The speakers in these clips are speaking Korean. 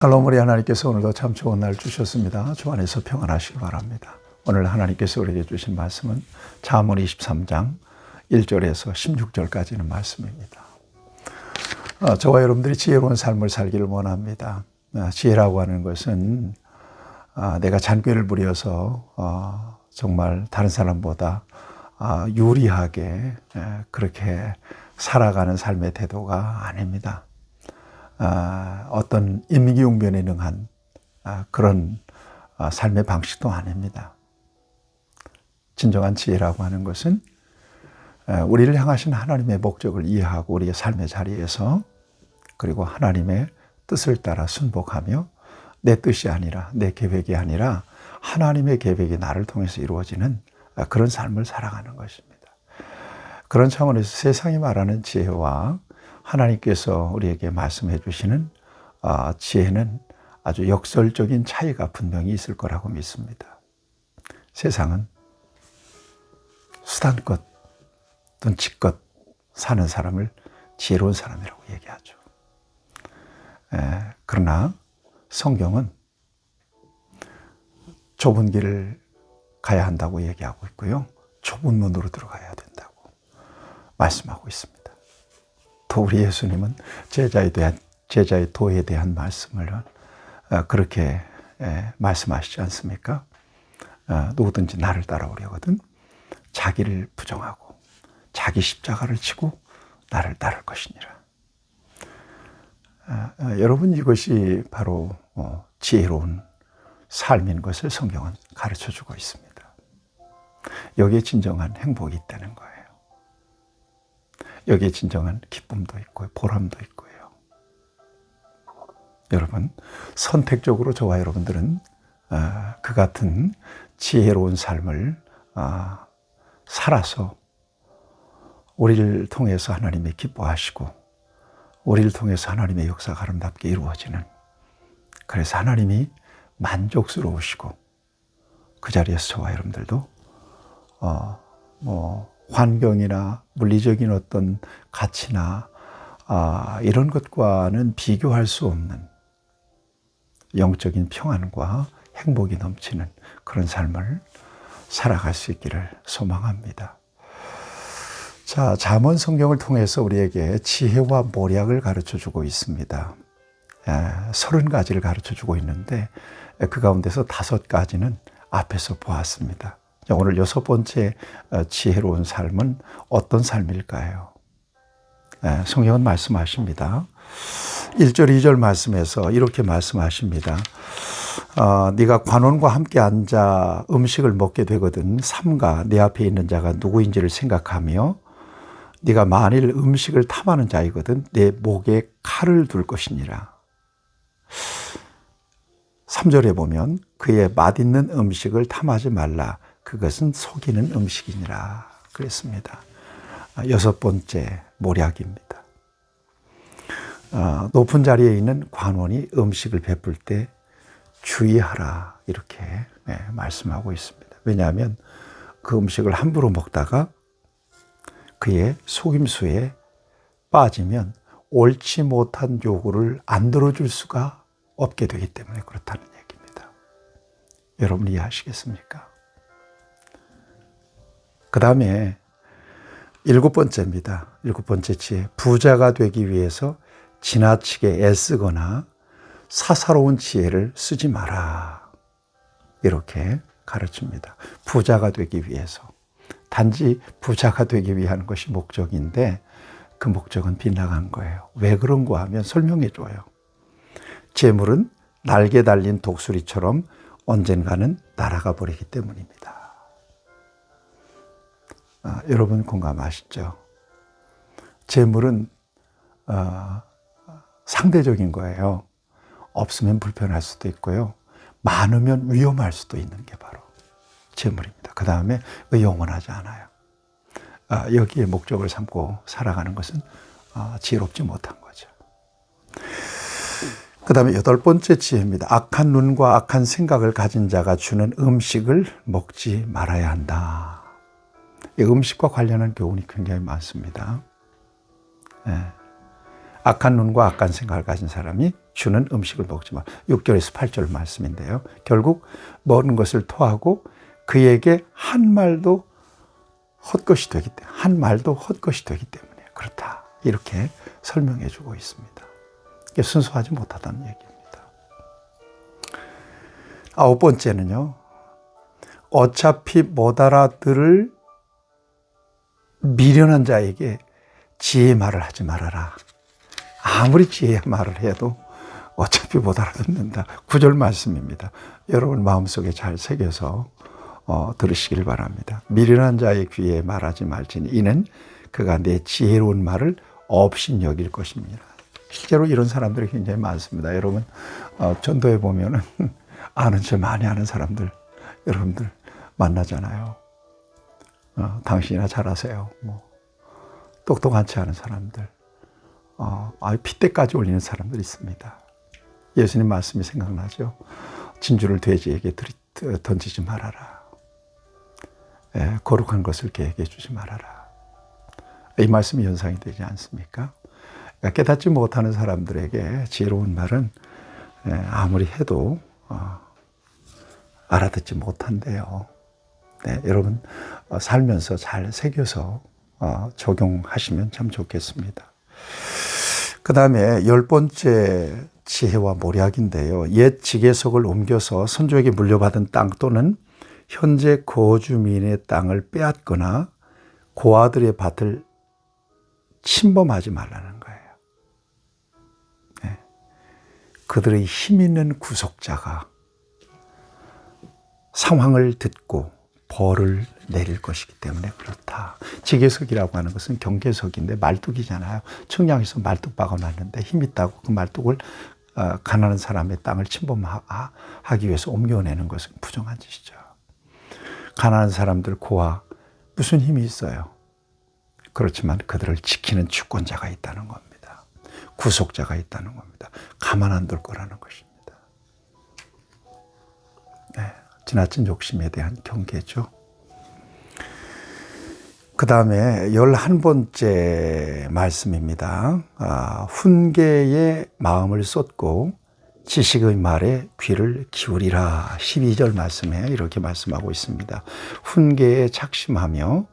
할로 우리 하나님께서 오늘도 참 좋은 날 주셨습니다. 주 안에서 평안하시기 바랍니다. 오늘 하나님께서 우리에게 주신 말씀은 잠언 23장 1절에서 16절까지는 말씀입니다. 저와 여러분들이 지혜로운 삶을 살기를 원합니다. 지혜라고 하는 것은 내가 잔꾀를 부려서 정말 다른 사람보다 유리하게 그렇게 살아가는 삶의 태도가 아닙니다. 어떤 임기응변에 능한 그런 삶의 방식도 아닙니다. 진정한 지혜라고 하는 것은 우리를 향하신 하나님의 목적을 이해하고 우리의 삶의 자리에서 그리고 하나님의 뜻을 따라 순복하며 내 뜻이 아니라 내 계획이 아니라 하나님의 계획이 나를 통해서 이루어지는 그런 삶을 살아가는 것입니다. 그런 차원에서 세상이 말하는 지혜와 하나님께서 우리에게 말씀해 주시는 지혜는 아주 역설적인 차이가 분명히 있을 거라고 믿습니다. 세상은 수단껏, 눈치껏 사는 사람을 지혜로운 사람이라고 얘기하죠. 그러나 성경은 좁은 길을 가야 한다고 얘기하고 있고요. 좁은 문으로 들어가야 된다고 말씀하고 있습니다. 또 우리 예수님은 제자의 도에 대한 말씀을 그렇게 말씀하시지 않습니까? 누구든지 나를 따라오려거든 자기를 부정하고 자기 십자가를 지고 나를 따를 것이니라. 여러분, 이것이 바로 지혜로운 삶인 것을 성경은 가르쳐주고 있습니다. 여기에 진정한 행복이 있다는 거예요. 여기에 진정한 기쁨도 있고 보람도 있고요. 여러분, 선택적으로 저와 여러분들은 그 같은 지혜로운 삶을 살아서 우리를 통해서 하나님이 기뻐하시고 우리를 통해서 하나님의 역사가 아름답게 이루어지는, 그래서 하나님이 만족스러우시고 그 자리에서 저와 여러분들도 환경이나 물리적인 어떤 가치나 이런 것과는 비교할 수 없는 영적인 평안과 행복이 넘치는 그런 삶을 살아갈 수 있기를 소망합니다. 자, 잠언 성경을 통해서 우리에게 지혜와 모략을 가르쳐주고 있습니다. 30가지를 가르쳐주고 있는데 그 가운데서 5가지는 앞에서 보았습니다. 오늘 6번째 지혜로운 삶은 어떤 삶일까요? 성경은 말씀하십니다. 1절, 2절 말씀에서 이렇게 말씀하십니다. 네가 관원과 함께 앉아 음식을 먹게 되거든 삼가 내 앞에 있는 자가 누구인지를 생각하며 네가 만일 음식을 탐하는 자이거든 내 목에 칼을 둘 것이니라. 3절에 보면 그의 맛있는 음식을 탐하지 말라. 그것은 속이는 음식이니라 그랬습니다. 6번째 모략입니다. 높은 자리에 있는 관원이 음식을 베풀 때 주의하라 이렇게 말씀하고 있습니다. 왜냐하면 그 음식을 함부로 먹다가 그의 속임수에 빠지면 옳지 못한 요구를 안 들어줄 수가 없게 되기 때문에 그렇다는 얘기입니다. 여러분 이해하시겠습니까? 그 다음에 7번째입니다. 7번째 지혜. 부자가 되기 위해서 지나치게 애쓰거나 사사로운 지혜를 쓰지 마라. 이렇게 가르칩니다. 부자가 되기 위해서. 단지 부자가 되기 위한 것이 목적인데 그 목적은 빗나간 거예요. 왜 그런가 하면 설명해 줘요. 재물은 날개 달린 독수리처럼 언젠가는 날아가 버리기 때문입니다. 여러분 공감하시죠? 재물은 상대적인 거예요. 없으면 불편할 수도 있고요. 많으면 위험할 수도 있는 게 바로 재물입니다. 그 다음에 영원하지 않아요. 여기에 목적을 삼고 살아가는 것은 지혜롭지 못한 거죠. 그 다음에 8번째 지혜입니다. 악한 눈과 악한 생각을 가진 자가 주는 음식을 먹지 말아야 한다. 이 음식과 관련한 교훈이 굉장히 많습니다. 악한 눈과 악한 생각을 가진 사람이 주는 음식을 먹지 마. 6절에서 8절 말씀인데요. 결국 먹는 것을 토하고 그에게 한 말도 헛것이 되기 때문에, 한 말도 헛것이 되기 때문에 그렇다. 이렇게 설명해 주고 있습니다. 이게 순수하지 못하다는 얘기입니다. 9번째는요. 어차피 못 알아들을 미련한 자에게 지혜의 말을 하지 말아라. 아무리 지혜의 말을 해도 어차피 못 알아듣는다. 9절 말씀입니다. 여러분 마음속에 잘 새겨서 들으시길 바랍니다. 미련한 자의 귀에 말하지 말지니 이는 그가 내 지혜로운 말을 없인 여길 것입니다. 실제로 이런 사람들이 굉장히 많습니다. 여러분 전도에 보면은 아는 체 많이 아는 사람들 여러분들 만나잖아요. 당신이나 잘 아세요. 뭐 똑똑한 체 하는 사람들, 핏대까지 올리는 사람들이 있습니다. 예수님 말씀이 생각나죠. 진주를 돼지에게 던지지 말아라. 거룩한 것을 계획해 주지 말아라. 이 말씀이 연상이 되지 않습니까? 깨닫지 못하는 사람들에게 지혜로운 말은 아무리 해도 알아듣지 못한대요. 네, 여러분 살면서 잘 새겨서 적용하시면 참 좋겠습니다. 그 다음에 10번째 지혜와 모략인데요. 옛 지계석을 옮겨서 선조에게 물려받은 땅 또는 현재 거주민의 땅을 빼앗거나 고아들의 밭을 침범하지 말라는 거예요. 네. 그들의 힘 있는 구속자가 상황을 듣고 벌을 내릴 것이기 때문에 그렇다. 지계석이라고 하는 것은 경계석인데 말뚝이잖아요. 청량에서 말뚝 박아놨는데 힘 있다고 그 말뚝을 가난한 사람의 땅을 침범하기 위해서 옮겨내는 것은 부정한 짓이죠. 가난한 사람들 고아 무슨 힘이 있어요? 그렇지만 그들을 지키는 주권자가 있다는 겁니다. 구속자가 있다는 겁니다. 가만 안 둘 거라는 것입니다. 네, 지나친 욕심에 대한 경계죠. 그 다음에 11번째 말씀입니다. 훈계에 마음을 쏟고 지식의 말에 귀를 기울이라. 12절 말씀에 이렇게 말씀하고 있습니다. 훈계에 착심하며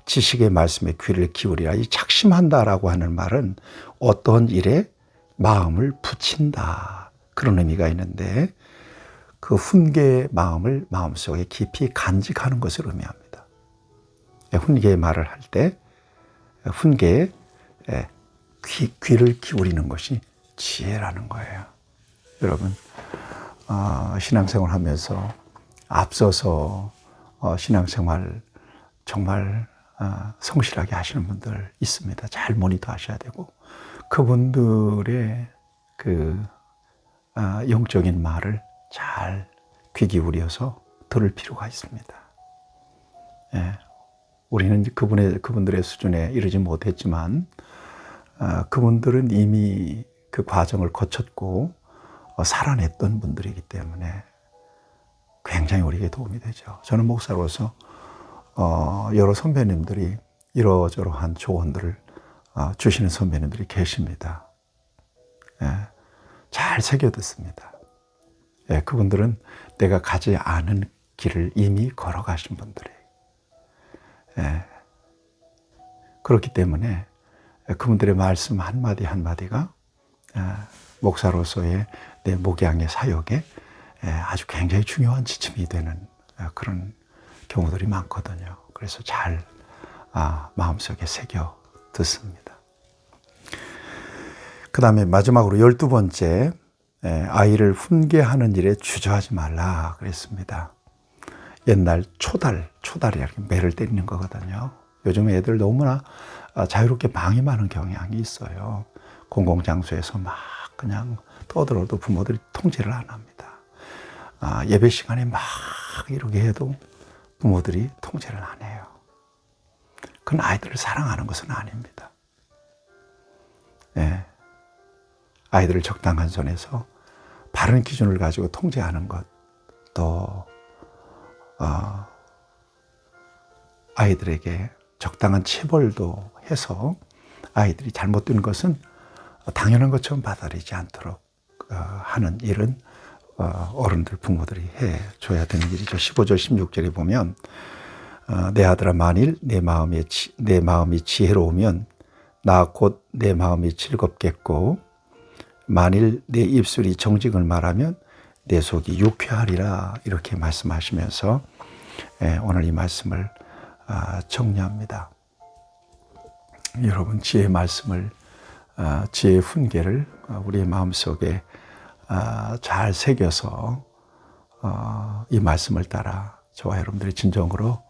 지식의 말씀에 귀를 기울이라. 이 착심한다라고 하는 말은 어떤 일에 마음을 붙인다. 그런 의미가 있는데 그 훈계의 마음을 마음속에 깊이 간직하는 것을 의미합니다. 훈계의 말을 할 때 훈계에 귀를 기울이는 것이 지혜라는 거예요. 여러분 신앙생활 하면서 앞서서 신앙생활 정말 성실하게 하시는 분들 있습니다. 잘 모니터 하셔야 되고 그분들의 그 영적인 말을 잘 귀 기울여서 들을 필요가 있습니다. 예. 우리는 그분들의 수준에 이르지 못했지만 그분들은 이미 그 과정을 거쳤고 살아냈던 분들이기 때문에 굉장히 우리에게 도움이 되죠. 저는 목사로서 여러 선배님들이 이러저러한 조언들을 주시는 선배님들이 계십니다. 예, 잘 새겨 듣습니다. 예, 그분들은 내가 가지 않은 길을 이미 걸어가신 분들이에요. 예, 그렇기 때문에 그분들의 말씀 한마디 한마디가 목사로서의 내 목양의 사역에 아주 굉장히 중요한 지침이 되는 그런 경우들이 많거든요. 그래서 잘 마음속에 새겨 듣습니다. 그 다음에 마지막으로 12번째 아이를 훈계하는 일에 주저하지 말라 그랬습니다. 옛날 초달이라고 매를 때리는 거거든요. 요즘 애들 너무나 자유롭게 방임하는 경향이 있어요. 공공장소에서 막 그냥 떠들어도 부모들이 통제를 안 합니다. 예배 시간에 막 이렇게 해도 부모들이 통제를 안 해요. 그건 아이들을 사랑하는 것은 아닙니다. 네. 아이들을 적당한 선에서 바른 기준을 가지고 통제하는 것, 또 아이들에게 적당한 체벌도 해서 아이들이 잘못된 것은 당연한 것처럼 받아들이지 않도록 하는 일은 어른들 부모들이 해줘야 되는 일이죠. 15절 16절에 보면 내 아들아 만일 내 마음이 지혜로우면 나 곧 내 마음이 즐겁겠고 만일 내 입술이 정직을 말하면 내 속이 유쾌하리라 이렇게 말씀하시면서 오늘 이 말씀을 정리합니다. 여러분 지혜의 말씀을 지혜의 훈계를 우리의 마음속에 잘 새겨서 이 말씀을 따라 저와 여러분들이 진정으로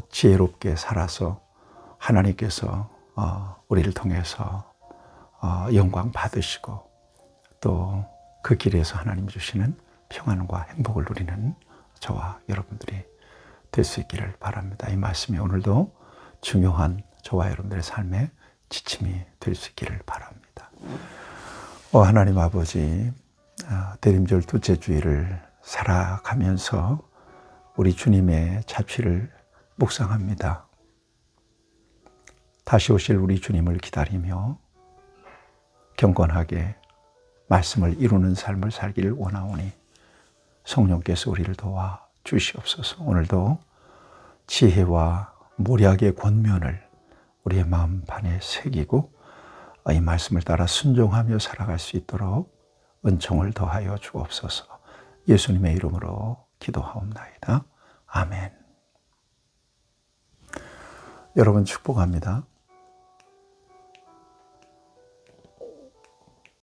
지혜롭게 살아서 하나님께서 우리를 통해서 영광 받으시고 또 그 길에서 하나님 주시는 평안과 행복을 누리는 저와 여러분들이 될 수 있기를 바랍니다. 이 말씀이 오늘도 중요한 저와 여러분들의 삶의 지침이 될 수 있기를 바랍니다. 하나님 아버지, 대림절 둘째 주일을 살아가면서 우리 주님의 자취를 묵상합니다. 다시 오실 우리 주님을 기다리며 경건하게 말씀을 이루는 삶을 살기를 원하오니 성령께서 우리를 도와 주시옵소서. 오늘도 지혜와 모략의 권면을 우리의 마음판에 새기고 이 말씀을 따라 순종하며 살아갈 수 있도록 은총을 더하여 주옵소서. 예수님의 이름으로 기도하옵나이다. 아멘. 여러분 축복합니다.